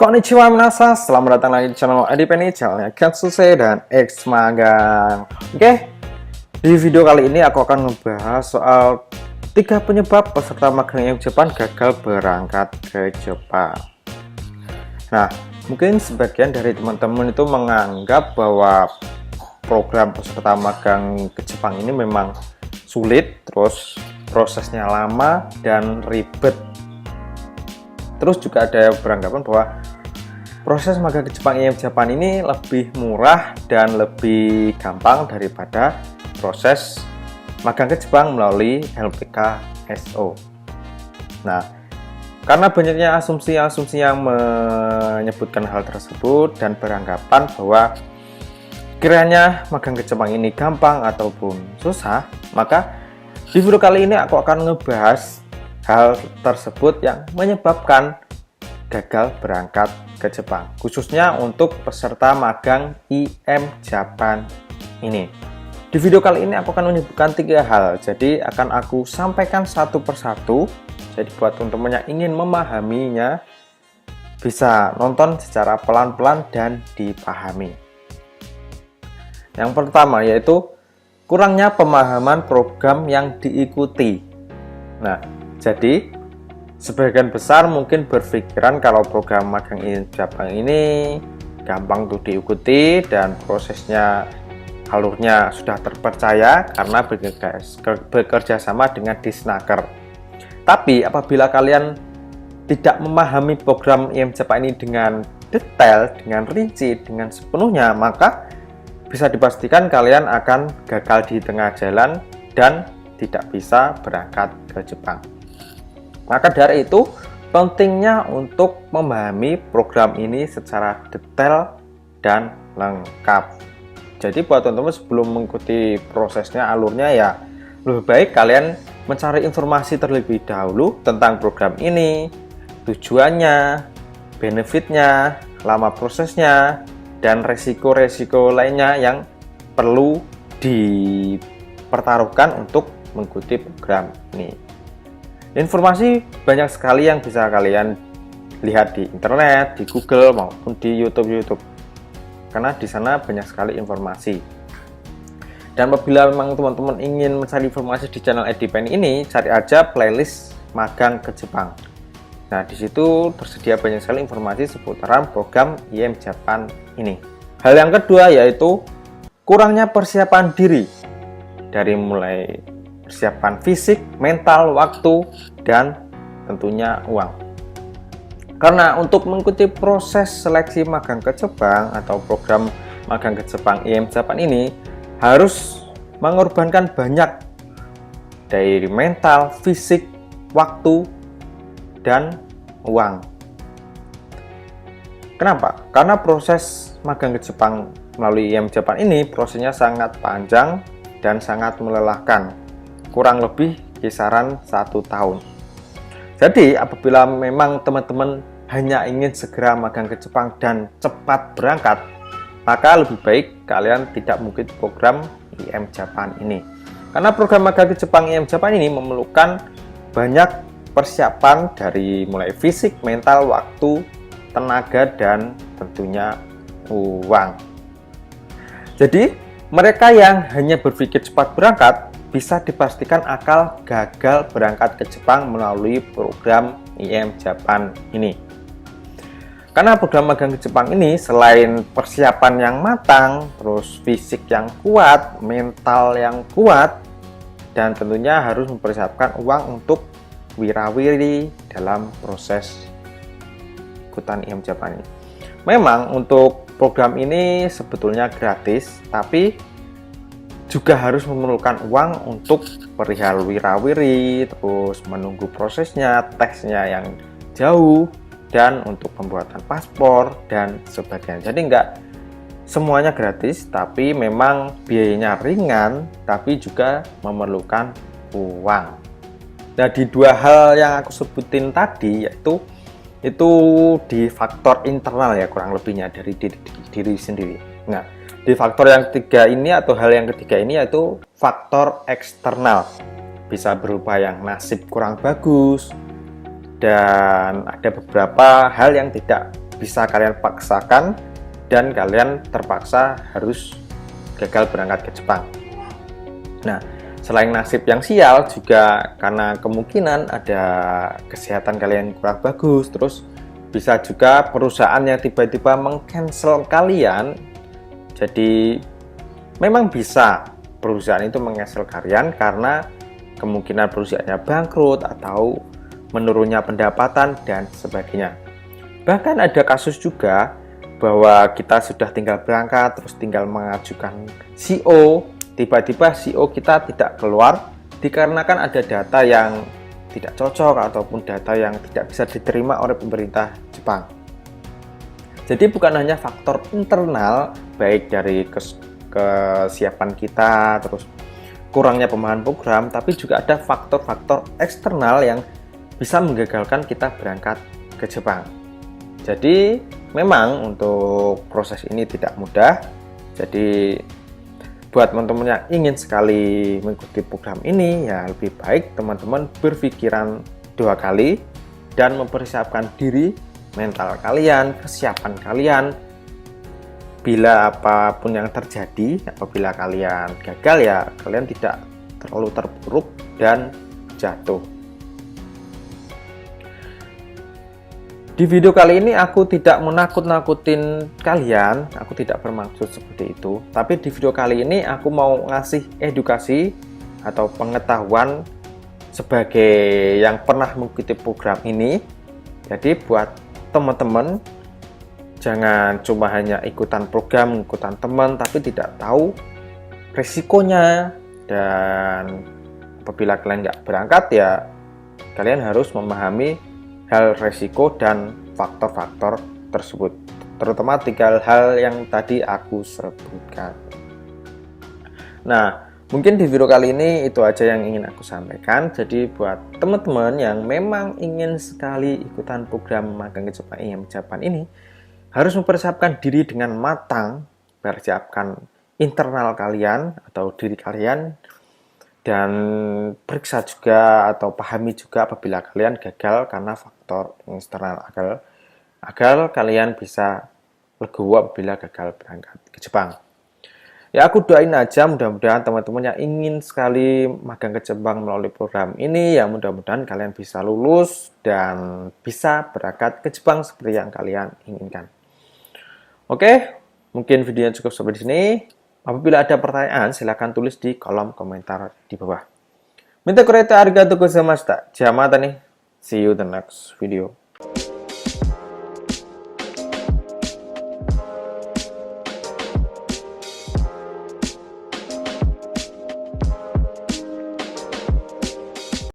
Konnichiwa minasan, selamat datang lagi di channel Adipeni, channelnya Katsuse dan X Magang. Oke, di video kali ini aku akan membahas soal 3 penyebab peserta magang IM Jepang gagal berangkat ke Jepang. Nah, mungkin sebagian dari teman-teman itu menganggap bahwa program peserta magang ke Jepang ini memang sulit, terus prosesnya lama dan ribet. Terus juga ada yang beranggapan bahwa proses magang ke Jepang IM Japan ini lebih murah dan lebih gampang daripada proses magang ke Jepang melalui LPK SO. Nah, karena banyaknya asumsi-asumsi yang menyebutkan hal tersebut dan beranggapan bahwa kiranya magang ke Jepang ini gampang ataupun susah, maka di video kali ini aku akan ngebahas hal tersebut yang menyebabkan gagal berangkat ke Jepang, khususnya untuk peserta magang IM Japan ini. Di video kali ini aku akan menyebutkan 3 hal, jadi akan aku sampaikan satu persatu. Jadi buat teman-teman yang ingin memahaminya, bisa nonton secara pelan-pelan dan dipahami. Yang pertama yaitu kurangnya pemahaman program yang diikuti. Nah, jadi sebagian besar mungkin berpikiran kalau program magang IM Jepang ini gampang untuk diikuti dan prosesnya, alurnya sudah terpercaya karena bekerja sama dengan Disnaker. Tapi apabila kalian tidak memahami program IM Jepang ini dengan detail, dengan rinci, dengan sepenuhnya, maka bisa dipastikan kalian akan gagal di tengah jalan dan tidak bisa berangkat ke Jepang. Maka dari itu, pentingnya untuk memahami program ini secara detail dan lengkap. Jadi buat teman-teman sebelum mengikuti prosesnya, alurnya, ya lebih baik kalian mencari informasi terlebih dahulu tentang program ini, tujuannya, benefitnya, lama prosesnya, dan resiko-resiko lainnya yang perlu dipertaruhkan untuk mengikuti program ini. Informasi banyak sekali yang bisa kalian lihat di internet, di Google maupun di YouTube. Karena di sana banyak sekali informasi. Dan apabila memang teman-teman ingin mencari informasi di channel Edipen ini, cari aja playlist magang ke Jepang. Nah, di situ tersedia banyak sekali informasi seputaran program IM Japan ini. Hal yang kedua yaitu kurangnya persiapan diri, dari mulai persiapan fisik, mental, waktu, dan tentunya uang. Karena untuk mengikuti proses seleksi magang ke Jepang atau program magang ke Jepang IM Japan ini harus mengorbankan banyak dari mental, fisik, waktu, dan uang. Kenapa? Karena proses magang ke Jepang melalui IM Japan ini prosesnya sangat panjang dan sangat melelahkan. Kurang lebih kisaran 1 tahun. Jadi apabila memang teman-teman hanya ingin segera magang ke Jepang dan cepat berangkat, maka lebih baik kalian tidak mengikuti program IM Japan ini. Karena program magang ke Jepang IM Japan ini memerlukan banyak persiapan dari mulai fisik, mental, waktu, tenaga, dan tentunya uang. Jadi mereka yang hanya berpikir cepat berangkat bisa dipastikan akan gagal berangkat ke Jepang melalui program IM Japan ini. Karena program magang ke Jepang ini selain persiapan yang matang, terus fisik yang kuat, mental yang kuat, dan tentunya harus mempersiapkan uang untuk wirawiri dalam proses ikutan IM Japan ini. Memang untuk program ini sebetulnya gratis, tapi juga harus memerlukan uang untuk perihal wirawiri, terus menunggu prosesnya, tesnya yang jauh, dan untuk pembuatan paspor dan sebagainya. Jadi enggak semuanya gratis, tapi memang biayanya ringan, tapi juga memerlukan uang. Nah, di 2 hal yang aku sebutin tadi, yaitu itu di faktor internal ya, kurang lebihnya dari diri sendiri. Nah, di faktor yang ketiga ini atau hal yang ketiga ini yaitu faktor eksternal. Bisa berupa yang nasib kurang bagus, dan ada beberapa hal yang tidak bisa kalian paksakan dan kalian terpaksa harus gagal berangkat ke Jepang. Nah, selain nasib yang sial juga karena kemungkinan ada kesehatan kalian kurang bagus, terus bisa juga perusahaan yang tiba-tiba meng-cancel kalian. Jadi memang bisa perusahaan itu meng-cancel kalian karena kemungkinan perusahaannya bangkrut atau menurunnya pendapatan dan sebagainya. Bahkan ada kasus juga bahwa kita sudah tinggal berangkat, terus tinggal mengajukan CO, tiba-tiba CO kita tidak keluar dikarenakan ada data yang tidak cocok ataupun data yang tidak bisa diterima oleh pemerintah Jepang. Jadi bukan hanya faktor internal, baik dari kesiapan kita, terus kurangnya pemahaman program, tapi juga ada faktor-faktor eksternal yang bisa menggagalkan kita berangkat ke Jepang. Jadi memang untuk proses ini tidak mudah. Jadi buat teman-teman yang ingin sekali mengikuti program ini, ya lebih baik teman-teman berpikiran 2 kali dan mempersiapkan diri, mental kalian, kesiapan kalian. Bila apapun yang terjadi, apabila kalian gagal, ya kalian tidak terlalu terpuruk dan jatuh. Di video kali ini aku tidak menakut-nakutin kalian, aku tidak bermaksud seperti itu. Tapi di video kali ini aku mau ngasih edukasi atau pengetahuan sebagai yang pernah mengikuti program ini. Jadi buat teman-teman, jangan cuma hanya ikutan program, ikutan teman, tapi tidak tahu resikonya. Dan apabila kalian nggak berangkat, ya kalian harus memahami hal resiko dan faktor-faktor tersebut, terutama 3 hal yang tadi aku sebutkan. Nah, mungkin di video kali ini itu aja yang ingin aku sampaikan. Jadi buat teman-teman yang memang ingin sekali ikutan program magang ke Jepang IM Japan ini, harus mempersiapkan diri dengan matang, persiapkan internal kalian atau diri kalian, dan periksa juga atau pahami juga apabila kalian gagal karena faktor eksternal, agar kalian bisa legowo apabila gagal berangkat ke Jepang. Ya aku doain aja mudah-mudahan teman-teman yang ingin sekali magang ke Jepang melalui program ini, ya mudah-mudahan kalian bisa lulus dan bisa berangkat ke Jepang seperti yang kalian inginkan. Oke, mungkin videonya cukup sampai di sini. Apabila ada pertanyaan, silahkan tulis di kolom komentar di bawah. Minta kureta arigatou gozaimashita. Jamata nih. See you the next video.